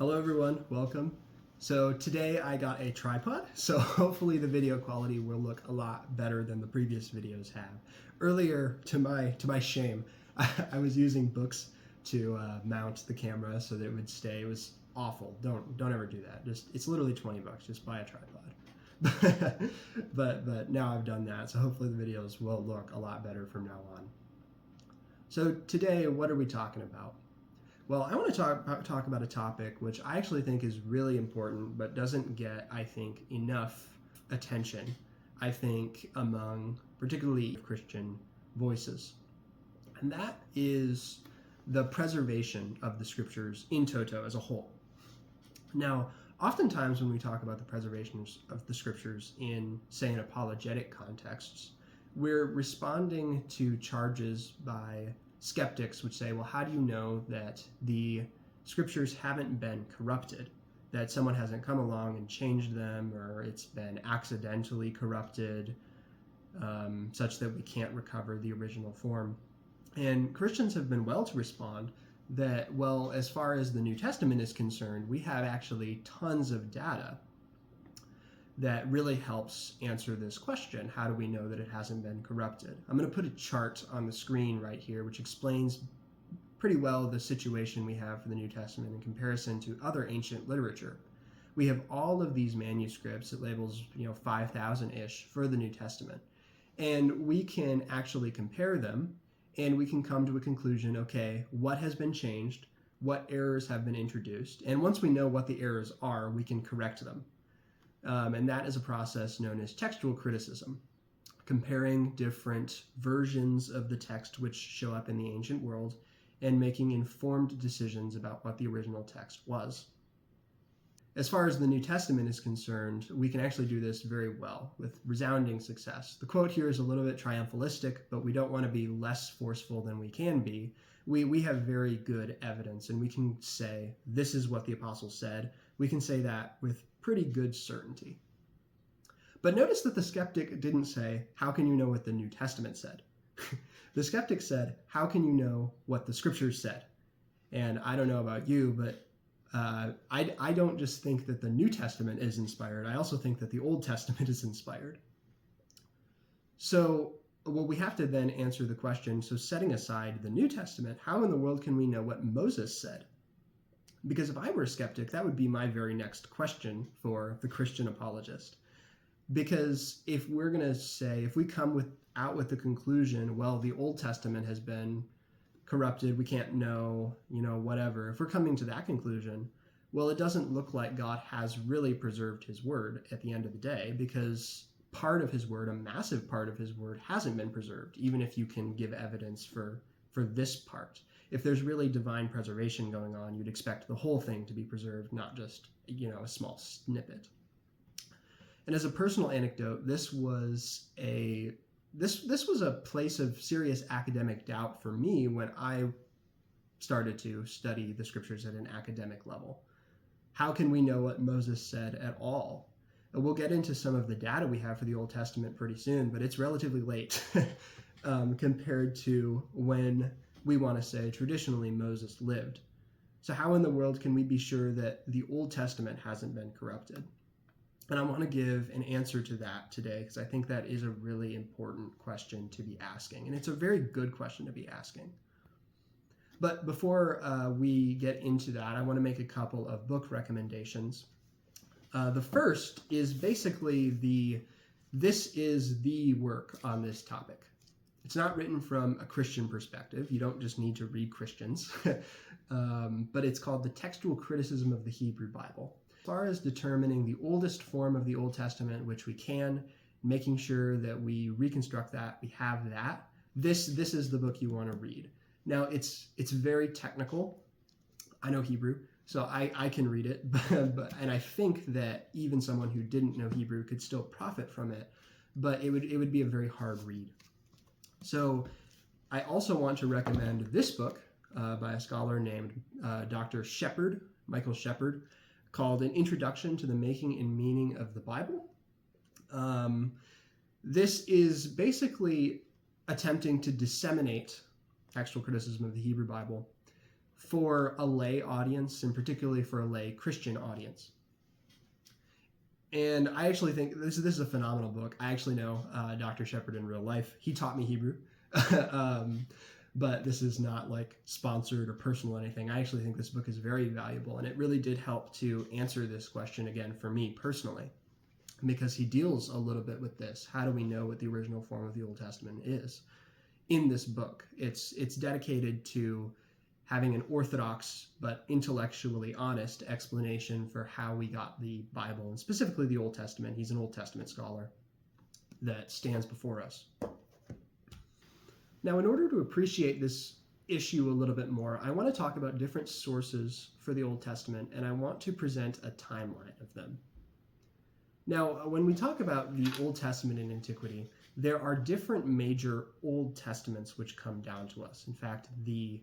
Hello everyone, welcome. So today I got a tripod, so hopefully the video quality will look a lot better than the previous videos have. Earlier, to my shame, I was using books to mount the camera so that it would stay. It was awful. Don't ever do that. It's literally $20. Just buy a tripod. but now I've done that, so hopefully the videos will look a lot better from now on. So today, what are we talking about? Well, I want to talk about a topic which I actually think is really important, but doesn't get, I think, enough attention, I think, among particularly Christian voices. And that is the preservation of the scriptures in toto as a whole. Now, oftentimes when we talk about the preservation of the scriptures in, say, an apologetic contexts, we're responding to charges by skeptics which say, well, how do you know that the scriptures haven't been corrupted, that someone hasn't come along and changed them, or it's been accidentally corrupted, such that we can't recover the original form? And Christians have been well to respond that, well, as far as the New Testament is concerned, we have actually tons of data that really helps answer this question. How do we know that it hasn't been corrupted? I'm going to put a chart on the screen right here which explains pretty well the situation we have for the New Testament in comparison to other ancient literature. We have all of these manuscripts. It labels 5,000-ish for the New Testament, and we can actually compare them, and we can come to a conclusion. Okay, what has been changed, what errors have been introduced, and once we know what the errors are, we can correct them. And that is a process known as textual criticism, comparing different versions of the text which show up in the ancient world and making informed decisions about what the original text was. As far as the New Testament is concerned, we can actually do this very well with resounding success. The quote here is a little bit triumphalistic, but we don't want to be less forceful than we can be. We have very good evidence, and we can say, this is what the apostles said. We can say that with pretty good certainty. But notice that the skeptic didn't say, how can you know what the New Testament said? The skeptic said, how can you know what the scriptures said? And I don't know about you, but I don't just think that the New Testament is inspired. I also think that the Old Testament is inspired. So, well, we have to then answer the question, so setting aside the New Testament, how in the world can we know what Moses said? Because if I were a skeptic, that would be my very next question for the Christian apologist. Because if we're going to say, if we come out with the conclusion, well, the Old Testament has been corrupted, we can't know, whatever. If we're coming to that conclusion, well, it doesn't look like God has really preserved his word at the end of the day, because part of his word, a massive part of his word, hasn't been preserved, even if you can give evidence for this part. If there's really divine preservation going on, you'd expect the whole thing to be preserved, not just, a small snippet. And as a personal anecdote, this was a place of serious academic doubt for me when I started to study the scriptures at an academic level. How can we know what Moses said at all? We'll get into some of the data we have for the Old Testament pretty soon, but it's relatively late compared to when we want to say traditionally Moses lived. So how in the world can we be sure that the Old Testament hasn't been corrupted? And I want to give an answer to that today, because I think that is a really important question to be asking. And it's a very good question to be asking. But before we get into that, I want to make a couple of book recommendations. The first is basically this is the work on this topic. It's not written from a Christian perspective. You don't just need to read Christians. But it's called The Textual Criticism of the Hebrew Bible. As far as determining the oldest form of the Old Testament, which we can, making sure that we reconstruct that, we have that, this is the book you want to read. Now, it's very technical. I know Hebrew, so I can read it, and I think that even someone who didn't know Hebrew could still profit from it, but it would be a very hard read. So I also want to recommend this book by a scholar named Dr. Michael Shepherd, called An Introduction to the Making and Meaning of the Bible. This is basically attempting to disseminate textual criticism of the Hebrew Bible for a lay audience, and particularly for a lay Christian audience. And I actually think this is a phenomenal book. I actually know Dr. Shepard in real life. He taught me Hebrew. But this is not like sponsored or personal or anything. I actually think this book is very valuable, and it really did help to answer this question again for me personally, because he deals a little bit with this. How do we know what the original form of the Old Testament is? In this book, it's dedicated to having an orthodox but intellectually honest explanation for how we got the Bible, and specifically the Old Testament. He's an Old Testament scholar that stands before us. Now, in order to appreciate this issue a little bit more, I want to talk about different sources for the Old Testament, and I want to present a timeline of them. Now, when we talk about the Old Testament in antiquity, there are different major Old Testaments which come down to us. In fact, the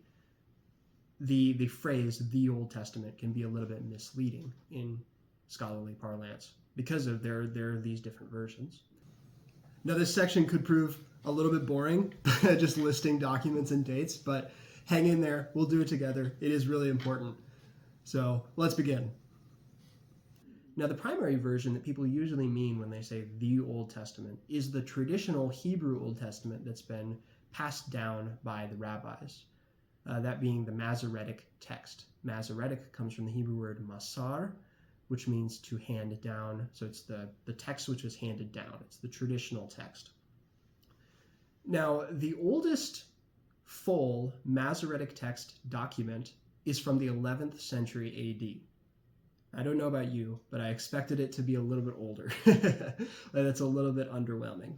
phrase "the Old Testament" can be a little bit misleading in scholarly parlance because of there are these different versions. Now, this section could prove a little bit boring, just listing documents and dates, but hang in there. We'll do it together. It is really important. So let's begin. Now, the primary version that people usually mean when they say the Old Testament is the traditional Hebrew Old Testament that's been passed down by the rabbis, that being the Masoretic text. Masoretic comes from the Hebrew word masar, which means to hand down. So it's the text which was handed down. It's the traditional text. Now, the oldest full Masoretic text document is from the 11th century AD. I don't know about you, but I expected it to be a little bit older. That's a little bit underwhelming.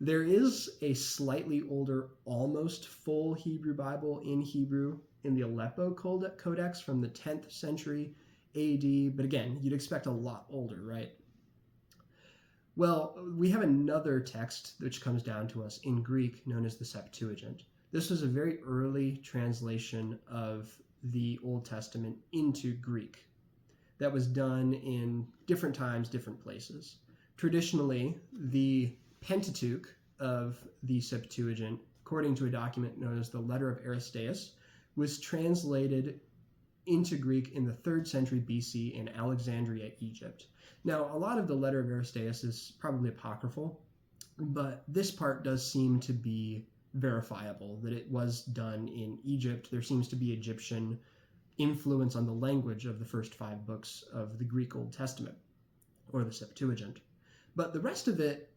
There is a slightly older, almost full Hebrew Bible in Hebrew in the Aleppo Codex from the 10th century AD, but again, you'd expect a lot older, right? Well, we have another text which comes down to us in Greek known as the Septuagint. This was a very early translation of the Old Testament into Greek that was done in different times, different places. Traditionally, the Pentateuch of the Septuagint, according to a document known as the Letter of Aristeas, was translated into Greek in the 3rd century BC in Alexandria, Egypt. Now, a lot of the Letter of Aristeas is probably apocryphal, but this part does seem to be verifiable, that it was done in Egypt. There seems to be Egyptian influence on the language of the first 5 books of the Greek Old Testament, or the Septuagint. But the rest of it,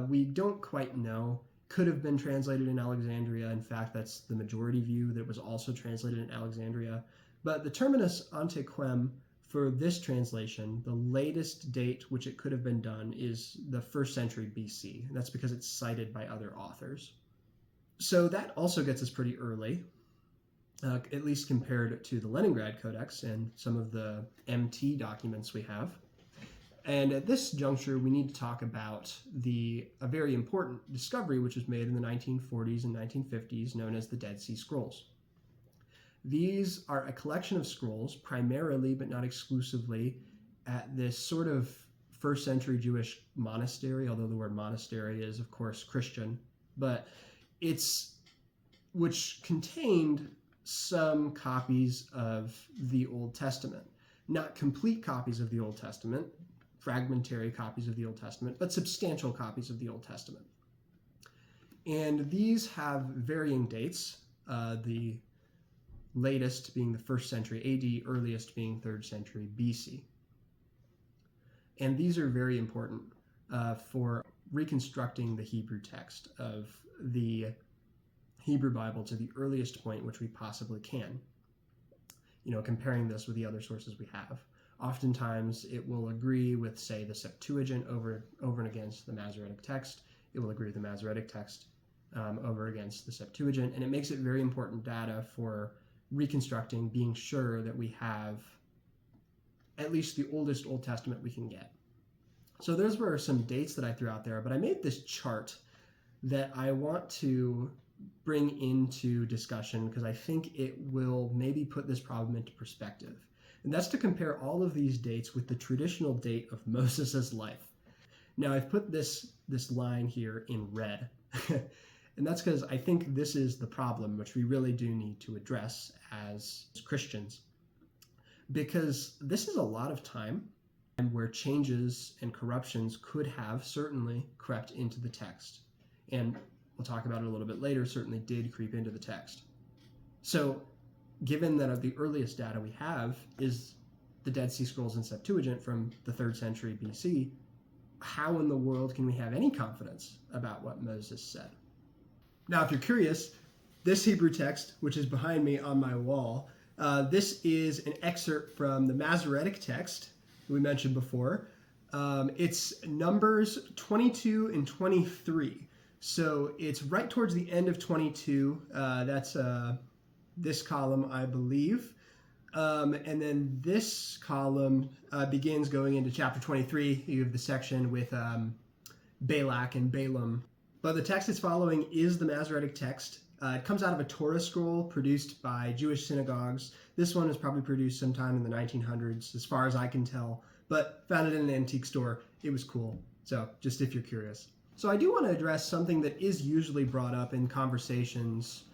we don't quite know. Could have been translated in Alexandria. In fact, that's the majority view, that it was also translated in Alexandria. But the terminus ante quem for this translation, the latest date which it could have been done, is the 1st century BC. And that's because it's cited by other authors. So that also gets us pretty early, at least compared to the Leningrad Codex and some of the MT documents we have. And at this juncture, we need to talk about a very important discovery which was made in the 1940s and 1950s, known as the Dead Sea Scrolls. These are a collection of scrolls, primarily but not exclusively, at this sort of 1st century Jewish monastery, although the word monastery is, of course, Christian, but which contained some copies of the Old Testament. Not complete copies of the Old Testament, fragmentary copies of the Old Testament, but substantial copies of the Old Testament. And these have varying dates, the latest being the 1st century AD, earliest being 3rd century BC. And these are very important for reconstructing the Hebrew text of the Hebrew Bible to the earliest point which we possibly can. Comparing this with the other sources we have. Oftentimes it will agree with, say, the Septuagint over and against the Masoretic text. It will agree with the Masoretic text over against the Septuagint, and it makes it very important data for reconstructing, being sure that we have at least the oldest Old Testament we can get. So those were some dates that I threw out there, but I made this chart that I want to bring into discussion because I think it will maybe put this problem into perspective. And that's to compare all of these dates with the traditional date of Moses' life. Now, I've put this line here in red. And that's because I think this is the problem which we really do need to address as Christians. Because this is a lot of time where changes and corruptions could have certainly crept into the text. And we'll talk about it a little bit later, certainly did creep into the text. So given that the earliest data we have is the Dead Sea Scrolls and Septuagint from the 3rd century BC, how in the world can we have any confidence about what Moses said? Now, if you're curious, this Hebrew text, which is behind me on my wall, this is an excerpt from the Masoretic text we mentioned before. It's Numbers 22 and 23. So it's right towards the end of 22. That's this column, I believe. And then this column begins going into chapter 23. You have the section with Balak and Balaam. But the text it's following is the Masoretic text. It comes out of a Torah scroll produced by Jewish synagogues. This one was probably produced sometime in the 1900s, as far as I can tell, but found it in an antique store. It was cool. So just if you're curious. So I do want to address something that is usually brought up in conversations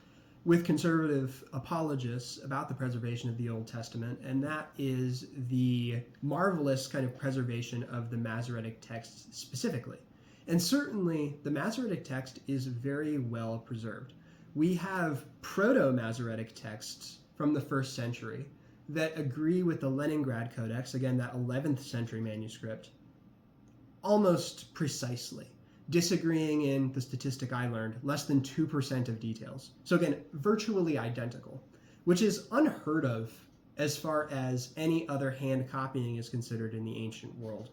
with conservative apologists about the preservation of the Old Testament, and that is the marvelous kind of preservation of the Masoretic text specifically. And certainly the Masoretic text is very well preserved. We have proto-Masoretic texts from the 1st century that agree with the Leningrad Codex, again, that 11th century manuscript, almost precisely, disagreeing in the statistic I learned, less than 2% of details. So again, virtually identical, which is unheard of as far as any other hand copying is considered in the ancient world.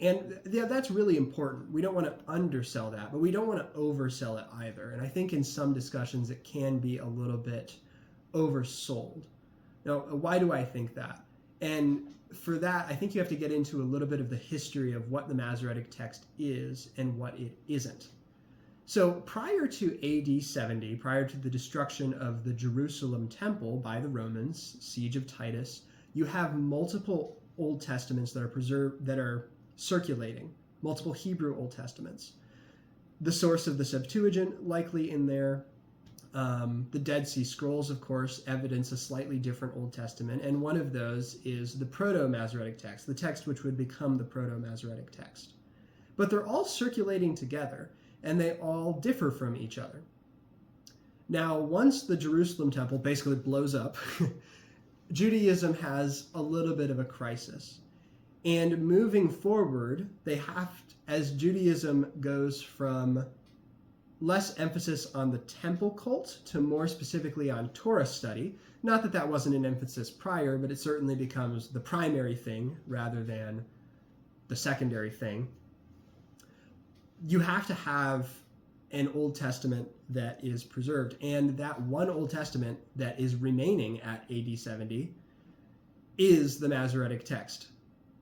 And yeah, that's really important. We don't want to undersell that, but we don't want to oversell it either. And I think in some discussions it can be a little bit oversold. Now, why do I think that? And for that, I think you have to get into a little bit of the history of what the Masoretic text is and what it isn't. So prior to AD 70, prior to the destruction of the Jerusalem temple by the Romans, siege of Titus, you have multiple Old Testaments that are preserved, that are circulating, multiple Hebrew Old Testaments. The source of the Septuagint likely in there. The Dead Sea Scrolls, of course, evidence a slightly different Old Testament, and one of those is the Proto-Masoretic text, the text which would become the Proto-Masoretic text. But they're all circulating together, and they all differ from each other. Now, once the Jerusalem temple basically blows up, Judaism has a little bit of a crisis. And moving forward, they have, as Judaism goes from less emphasis on the temple cult to more specifically on Torah study, not that that wasn't an emphasis prior, but it certainly becomes the primary thing rather than the secondary thing. You have to have an Old Testament that is preserved, and that one Old Testament that is remaining at AD 70 is the Masoretic text.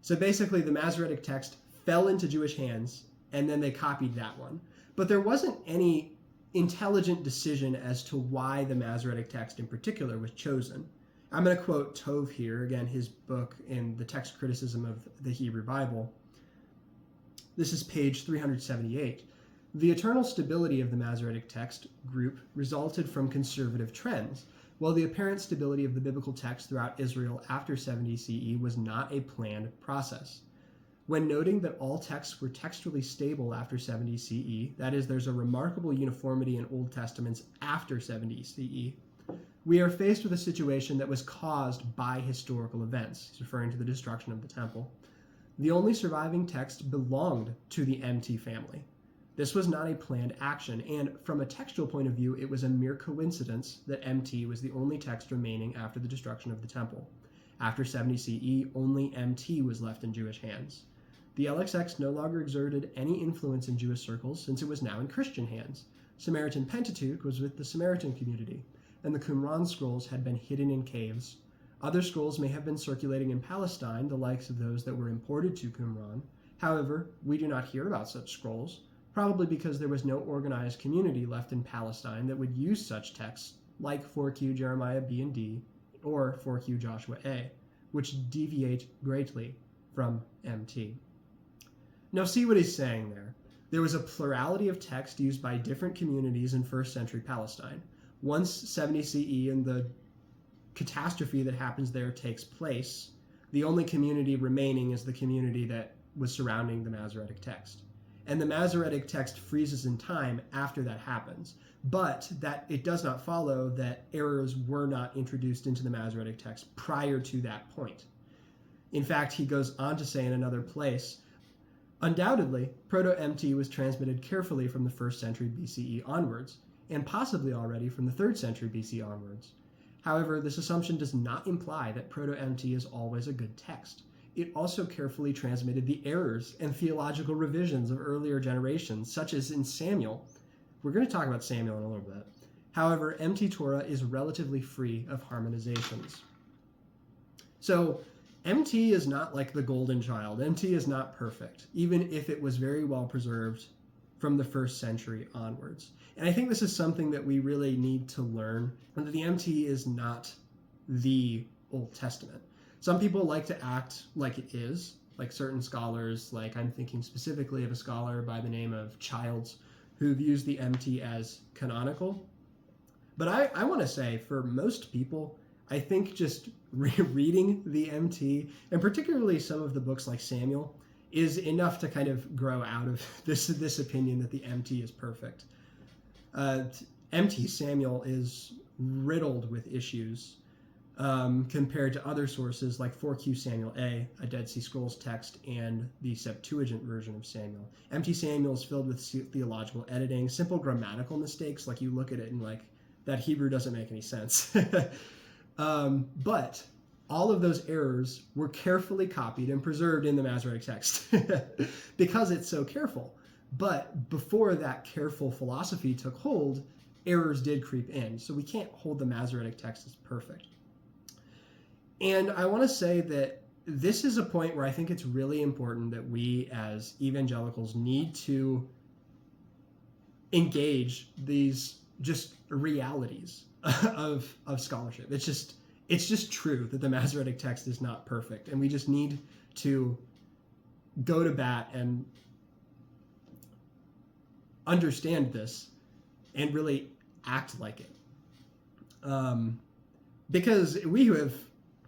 So basically the Masoretic text fell into Jewish hands, and then they copied that one. But there wasn't any intelligent decision as to why the Masoretic text in particular was chosen. I'm going to quote Tove here, again, his book in the Text Criticism of the Hebrew Bible. This is page 378. The eternal stability of the Masoretic text group resulted from conservative trends, while the apparent stability of the biblical text throughout Israel after 70 CE was not a planned process. When noting that all texts were textually stable after 70 CE, that is, there's a remarkable uniformity in Old Testaments after 70 CE, we are faced with a situation that was caused by historical events. He's referring to the destruction of the temple. The only surviving text belonged to the MT family. This was not a planned action, and from a textual point of view, it was a mere coincidence that MT was the only text remaining after the destruction of the temple. After 70 CE, only MT was left in Jewish hands. The LXX no longer exerted any influence in Jewish circles since it was now in Christian hands. Samaritan Pentateuch was with the Samaritan community, and the Qumran scrolls had been hidden in caves. Other scrolls may have been circulating in Palestine, the likes of those that were imported to Qumran. However, we do not hear about such scrolls, probably because there was no organized community left in Palestine that would use such texts, like 4Q Jeremiah B and D, or 4Q Joshua A, which deviate greatly from MT. Now see what he's saying there. There was a plurality of text used by different communities in first century Palestine. Once 70 CE and the catastrophe that happens there takes place, the only community remaining is the community that was surrounding the Masoretic text. And the Masoretic text freezes in time after that happens. But that it does not follow that errors were not introduced into the Masoretic text prior to that point. In fact, he goes on to say in another place, undoubtedly, Proto-MT was transmitted carefully from the 1st century BCE onwards, and possibly already from the 3rd century BC onwards. However, this assumption does not imply that Proto-MT is always a good text. It also carefully transmitted the errors and theological revisions of earlier generations, such as in Samuel. We're going to talk about Samuel in a little bit. However, MT Torah is relatively free of harmonizations. So, MT is not like the golden child. MT is not perfect, even if it was very well preserved from the 1st century onwards. And I think this is something that we really need to learn, that the MT is not the Old Testament. Some people like to act like it is, like certain scholars, like I'm thinking specifically of a scholar by the name of Childs, who views the MT as canonical. But I want to say, for most people, I think just reading the MT, and particularly some of the books like Samuel, is enough to kind of grow out of this opinion that the MT is perfect. MT Samuel is riddled with issues compared to other sources like 4Q Samuel A Dead Sea Scrolls text, and the Septuagint version of Samuel. MT Samuel is filled with theological editing, simple grammatical mistakes, like you look at it and like, that Hebrew doesn't make any sense. But all of those errors were carefully copied and preserved in the Masoretic text because it's so careful. But before that careful philosophy took hold, errors did creep in. So we can't hold the Masoretic text as perfect. And I want to say that this is a point where I think it's really important that we as evangelicals need to engage these just realities of scholarship. It's just true that the Masoretic text is not perfect, and we just need to go to bat and understand this and really act like it. Because we who have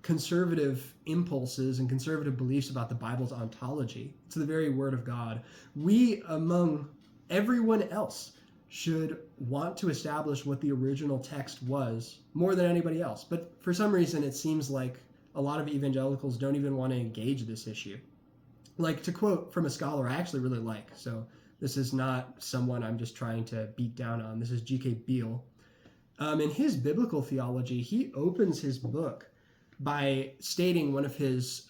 conservative impulses and conservative beliefs about the Bible's ontology, it's the very word of God, we, among everyone else, should want to establish what the original text was more than anybody else. But for some reason, it seems like a lot of evangelicals don't even want to engage this issue. Like, to quote from a scholar I actually really like, so this is not someone I'm just trying to beat down on. This is G.K. Beale. In his biblical theology, he opens his book by stating one of his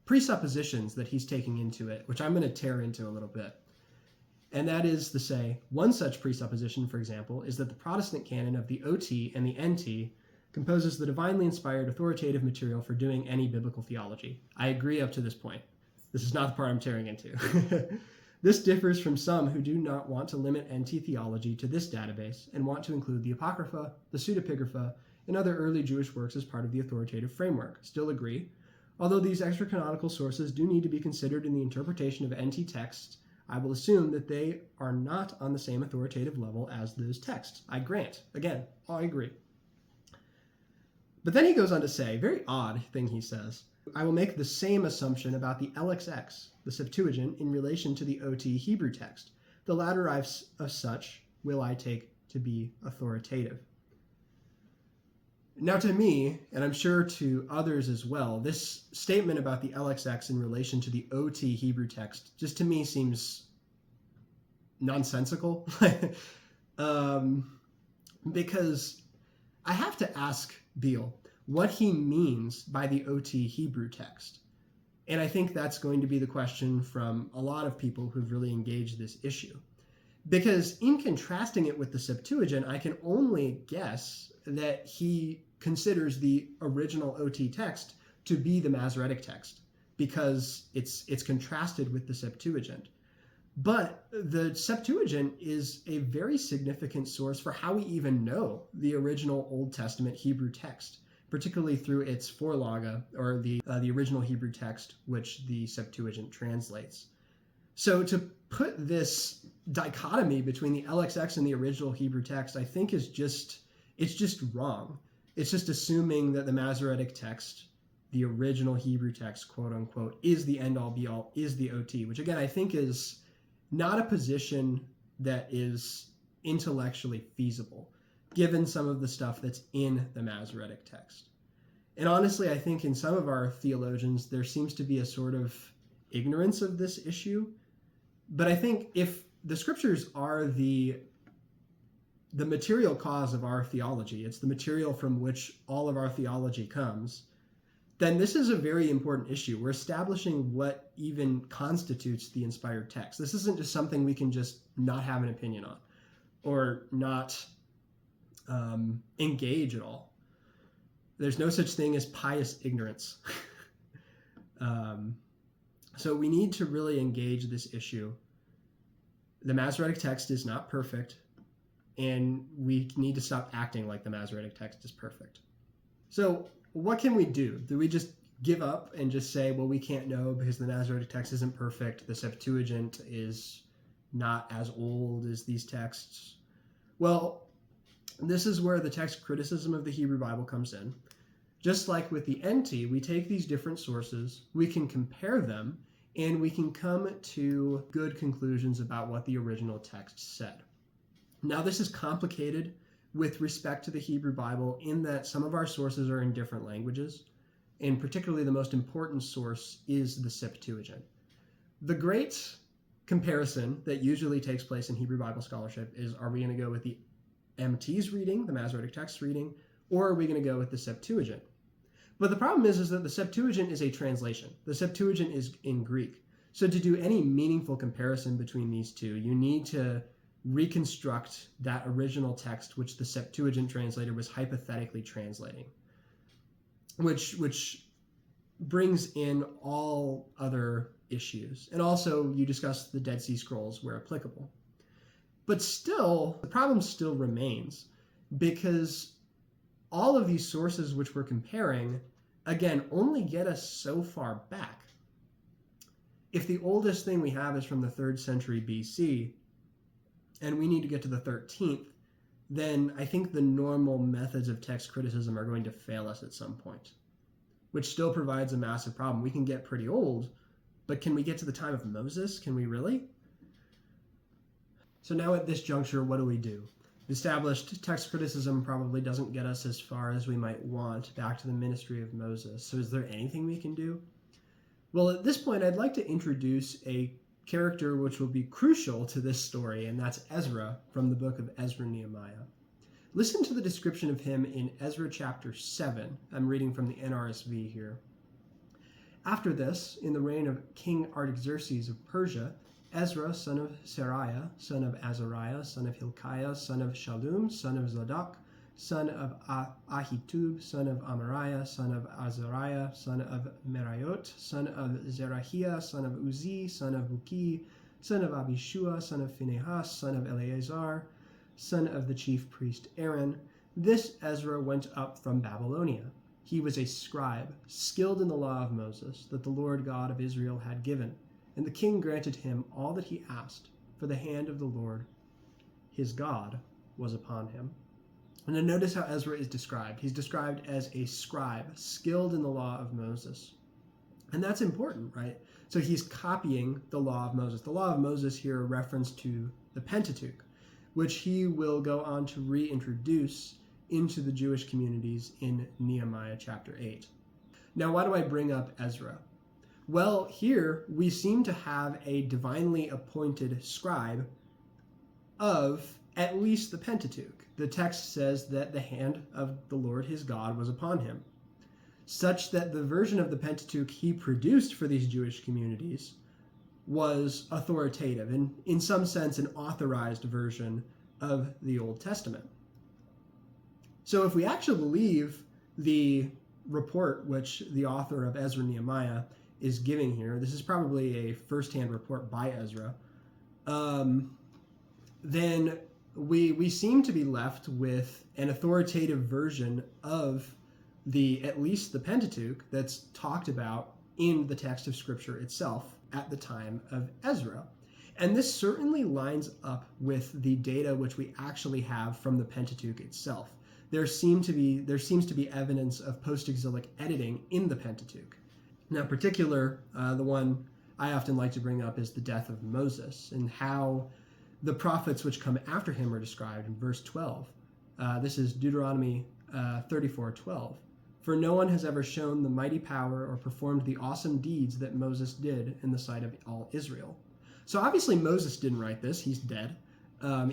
presuppositions that he's taking into it, which I'm going to tear into a little bit. And that is to say, one such presupposition, for example, is that the Protestant canon of the OT and the NT composes the divinely inspired authoritative material for doing any biblical theology. I agree up to this point. This is not the part I'm tearing into. This differs from some who do not want to limit NT theology to this database and want to include the Apocrypha, the Pseudepigrapha, and other early Jewish works as part of the authoritative framework. Still agree. Although these extra-canonical sources do need to be considered in the interpretation of NT texts, I will assume that they are not on the same authoritative level as those texts. I grant. Again, I agree. But then he goes on to say, very odd thing he says, I will make the same assumption about the LXX, the Septuagint, in relation to the OT Hebrew text. The latter of such will I take to be authoritative. Now to me, and I'm sure to others as well, this statement about the LXX in relation to the OT Hebrew text just to me seems nonsensical. Because I have to ask Beale what he means by the OT Hebrew text. And I think that's going to be the question from a lot of people who've really engaged this issue. Because in contrasting it with the Septuagint, I can only guess that he considers the original OT text to be the Masoretic text because it's contrasted with the Septuagint. But the Septuagint is a very significant source for how we even know the original Old Testament Hebrew text, particularly through its forlaga, or the original Hebrew text, which the Septuagint translates. So to put this dichotomy between the LXX and the original Hebrew text, I think it's just wrong. It's just assuming that the Masoretic text, the original Hebrew text, quote unquote, is the end all be all, is the OT, which again, I think is not a position that is intellectually feasible, given some of the stuff that's in the Masoretic text. And honestly, I think in some of our theologians, there seems to be a sort of ignorance of this issue. But I think if the scriptures are the material cause of our theology, it's the material from which all of our theology comes, then this is a very important issue. We're establishing what even constitutes the inspired text. This isn't just something we can just not have an opinion on or not engage at all. There's no such thing as pious ignorance. So we need to really engage this issue. The Masoretic text is not perfect, and we need to stop acting like the Masoretic text is perfect. So what can we do? Do we just give up and just say, well, we can't know because the Masoretic text isn't perfect, the Septuagint is not as old as these texts? Well, this is where the text criticism of the Hebrew Bible comes in. Just like with the NT, we take these different sources, we can compare them, and we can come to good conclusions about what the original text said. Now, this is complicated with respect to the Hebrew Bible in that some of our sources are in different languages, and particularly the most important source is the Septuagint. The great comparison that usually takes place in Hebrew Bible scholarship is, are we going to go with the MT's reading, the Masoretic text reading, or are we going to go with the Septuagint? But the problem is that the Septuagint is a translation. The Septuagint is in Greek. So to do any meaningful comparison between these two, you need to reconstruct that original text which the Septuagint translator was hypothetically translating, which brings in all other issues. And also you discuss the Dead Sea Scrolls where applicable. But still, the problem still remains, because all of these sources which we're comparing, again, only get us so far back. If the oldest thing we have is from the 3rd century BC, and we need to get to the 13th, then I think the normal methods of text criticism are going to fail us at some point, which still provides a massive problem. We can get pretty old, but can we get to the time of Moses? Can we really? So now at this juncture, what do? Established text criticism probably doesn't get us as far as we might want back to the ministry of Moses. So is there anything we can do? Well, at this point, I'd like to introduce a character which will be crucial to this story, and that's Ezra from the book of Ezra Nehemiah. Listen to the description of him in Ezra chapter 7. I'm reading from the NRSV here. After this, in the reign of King Artaxerxes of Persia, Ezra, son of Seraiah, son of Azariah, son of Hilkiah, son of Shallum, son of Zadok, son of Ahitub, son of Amariah, son of Azariah, son of Meraiot, son of Zerahiah, son of Uzi, son of Buki, son of Abishua, son of Phinehas, son of Eleazar, son of the chief priest Aaron. This Ezra went up from Babylonia. He was a scribe, skilled in the law of Moses, that the Lord God of Israel had given. And the king granted him all that he asked, for the hand of the Lord, his God, was upon him. And then notice how Ezra is described. He's described as a scribe, skilled in the law of Moses. And that's important, right? So he's copying the law of Moses. The law of Moses here, a reference to the Pentateuch, which he will go on to reintroduce into the Jewish communities in Nehemiah chapter 8. Now, why do I bring up Ezra? Well, here we seem to have a divinely appointed scribe of at least the Pentateuch. The text says that the hand of the Lord his God was upon him, such that the version of the Pentateuch he produced for these Jewish communities was authoritative and in some sense an authorized version of the Old Testament. So if we actually believe the report which the author of Ezra Nehemiah is giving here, this is probably a first-hand report by Ezra, then we seem to be left with an authoritative version of at least the Pentateuch that's talked about in the text of Scripture itself at the time of Ezra. And this certainly lines up with the data which we actually have from the Pentateuch itself. There seems to be evidence of post-exilic editing in the Pentateuch. Now, in particular, the one I often like to bring up is the death of Moses and how the prophets which come after him are described in verse 12. This is Deuteronomy 34:12. For no one has ever shown the mighty power or performed the awesome deeds that Moses did in the sight of all Israel. So obviously Moses didn't write this. He's dead,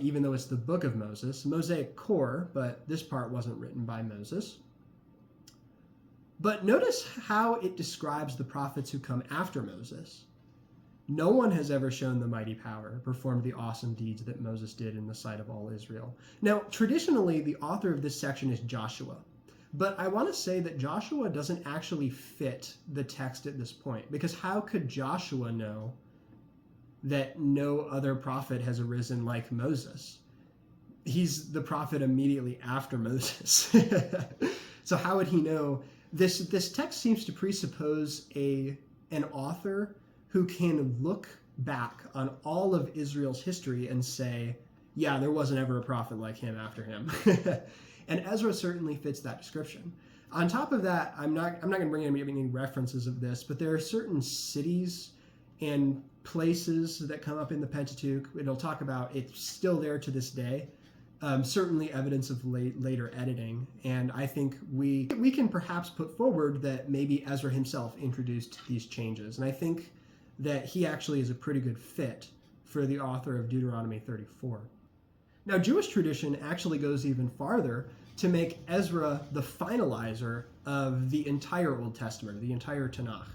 even though it's the book of Moses. Mosaic core, but this part wasn't written by Moses. But notice how it describes the prophets who come after Moses. No one has ever shown the mighty power, performed the awesome deeds that Moses did in the sight of all Israel. Now, traditionally, the author of this section is Joshua. But I want to say that Joshua doesn't actually fit the text at this point, because how could Joshua know that no other prophet has arisen like Moses? He's the prophet immediately after Moses. So how would he know? This text seems to presuppose an author who can look back on all of Israel's history and say, yeah, there wasn't ever a prophet like him after him. And Ezra certainly fits that description. On top of that, I'm not going to bring any references of this, but there are certain cities and places that come up in the Pentateuch. It'll talk about it's still there to this day. Certainly evidence of later editing. And I think we can perhaps put forward that maybe Ezra himself introduced these changes. And I think that he actually is a pretty good fit for the author of Deuteronomy 34. Now, Jewish tradition actually goes even farther to make Ezra the finalizer of the entire Old Testament, the entire Tanakh.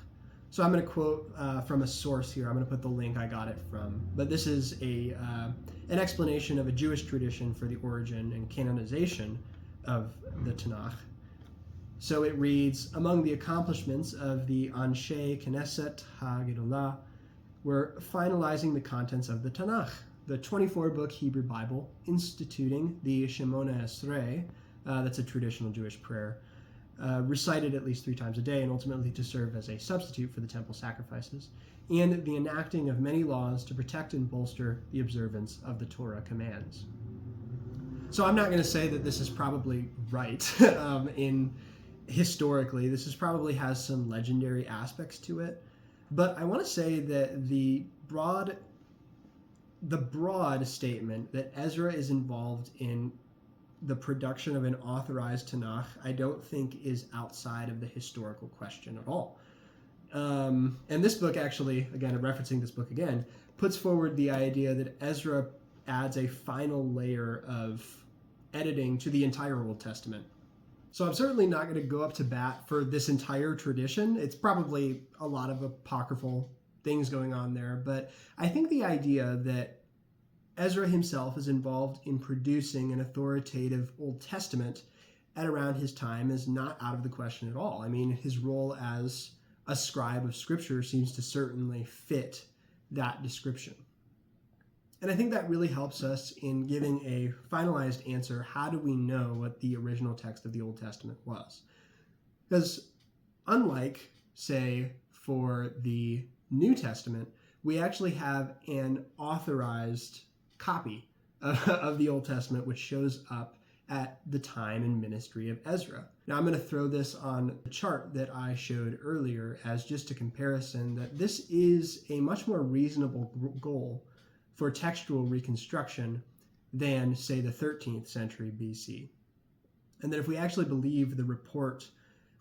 So I'm going to quote from a source here. I'm going to put the link I got it from. But this is an explanation of a Jewish tradition for the origin and canonization of the Tanakh. So it reads, among the accomplishments of the Anshe Knesset HaGedolah were finalizing the contents of the Tanakh, the 24-book Hebrew Bible, instituting the Shemona Esrei, that's a traditional Jewish prayer, recited at least 3 times a day and ultimately to serve as a substitute for the temple sacrifices, and the enacting of many laws to protect and bolster the observance of the Torah commands. So I'm not going to say that this is probably right historically. This probably has some legendary aspects to it, but I want to say that the broad statement that Ezra is involved in the production of an authorized Tanakh, I don't think is outside of the historical question at all. And this book actually, again, referencing this book again, puts forward the idea that Ezra adds a final layer of editing to the entire Old Testament. So I'm certainly not going to go up to bat for this entire tradition. It's probably a lot of apocryphal things going on there, but I think the idea that Ezra himself is involved in producing an authoritative Old Testament at around his time is not out of the question at all. I mean, his role as a scribe of Scripture seems to certainly fit that description. And I think that really helps us in giving a finalized answer. How do we know what the original text of the Old Testament was? Because unlike, say, for the New Testament, we actually have an authorized copy of the Old Testament which shows up at the time and ministry of Ezra. Now I'm going to throw this on the chart that I showed earlier as just a comparison that this is a much more reasonable goal for textual reconstruction than, say, the 13th century BC. And that if we actually believe the report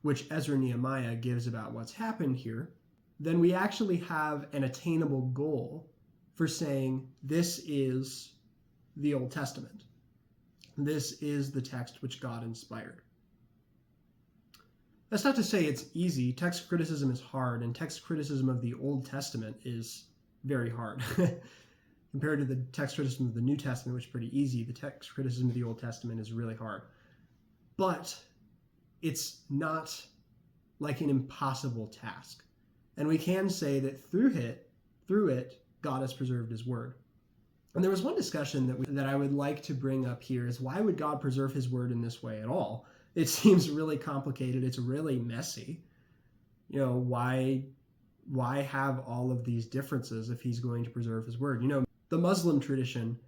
which Ezra and Nehemiah gives about what's happened here, then we actually have an attainable goal for saying this is the Old Testament. This is the text which God inspired. That's not to say it's easy. Text criticism is hard, and text criticism of the Old Testament is very hard. Compared to the text criticism of the New Testament, which is pretty easy, the text criticism of the Old Testament is really hard. But it's not like an impossible task. And we can say that through it, God has preserved his word. And there was one discussion that I would like to bring up here is why would God preserve his word in this way at all? It seems really complicated. It's really messy. Why why have all of these differences if he's going to preserve his word? You know, the Muslim tradition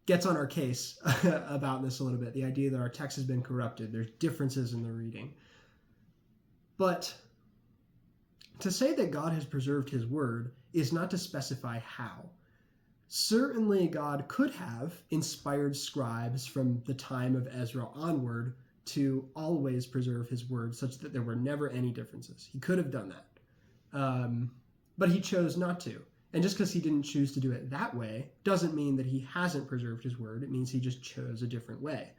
gets on our case about this a little bit, the idea that our text has been corrupted. There's differences in the reading. But to say that God has preserved his word is not to specify how. Certainly God could have inspired scribes from the time of Ezra onward to always preserve his word such that there were never any differences. He could have done that. But he chose not to. And just because he didn't choose to do it that way doesn't mean that he hasn't preserved his word. It means he just chose a different way.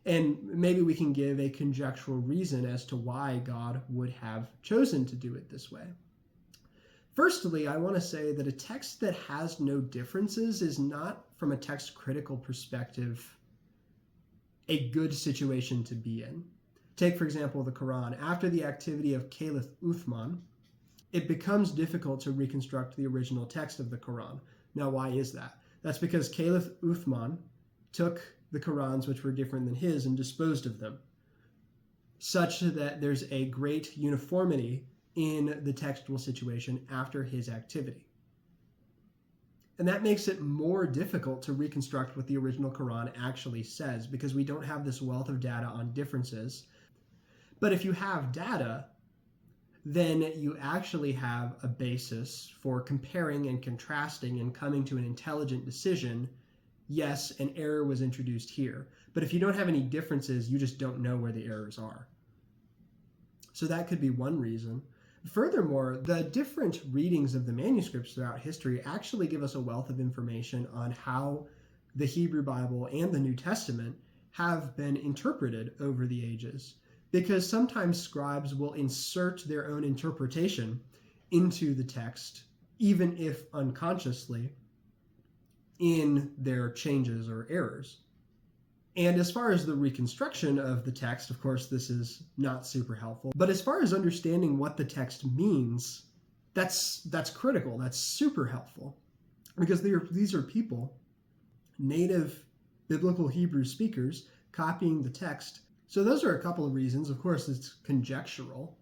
And maybe we can give a conjectural reason as to why God would have chosen to do it this way. Firstly, I want to say that a text that has no differences is not, from a text critical perspective, a good situation to be in. Take, for example, the Quran. After the activity of Caliph Uthman, it becomes difficult to reconstruct the original text of the Quran. Now, why is that? That's because Caliph Uthman took the Qurans which were different than his and disposed of them, such that there's a great uniformity in the textual situation after his activity. And that makes it more difficult to reconstruct what the original Quran actually says, because we don't have this wealth of data on differences. But if you have data, then you actually have a basis for comparing and contrasting and coming to an intelligent decision. Yes, an error was introduced here. But if you don't have any differences, you just don't know where the errors are. So that could be one reason. Furthermore, the different readings of the manuscripts throughout history actually give us a wealth of information on how the Hebrew Bible and the New Testament have been interpreted over the ages. Because sometimes scribes will insert their own interpretation into the text, even if unconsciously, in their changes or errors. And as far as the reconstruction of the text, of course, this is not super helpful. But as far as understanding what the text means, that's critical. That's super helpful. Because these are people, native biblical Hebrew speakers, copying the text. So those are a couple of reasons. Of course, it's conjectural.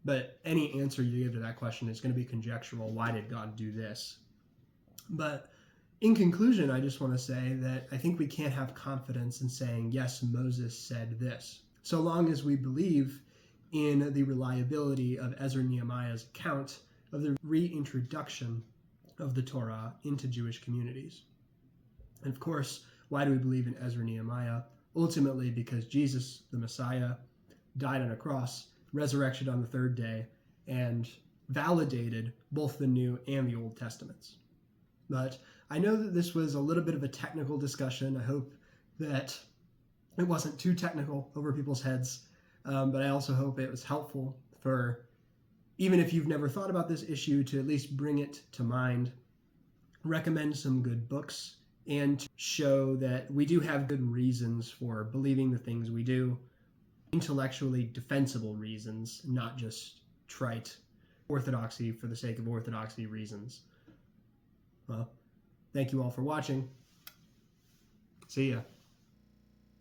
But any answer you give to that question is going to be conjectural. Why did God do this? But in conclusion, I just want to say that I think we can't have confidence in saying, yes, Moses said this, so long as we believe in the reliability of Ezra and Nehemiah's account of the reintroduction of the Torah into Jewish communities. And of course, why do we believe in Ezra and Nehemiah? Ultimately, because Jesus, the Messiah, died on a cross, resurrected on the third day, and validated both the New and the Old Testaments. But I know that this was a little bit of a technical discussion. I hope that it wasn't too technical over people's heads, but I also hope it was helpful for, even if you've never thought about this issue, to at least bring it to mind, recommend some good books, and show that we do have good reasons for believing the things we do, intellectually defensible reasons, not just trite orthodoxy for the sake of orthodoxy reasons. Well, thank you all for watching. See ya.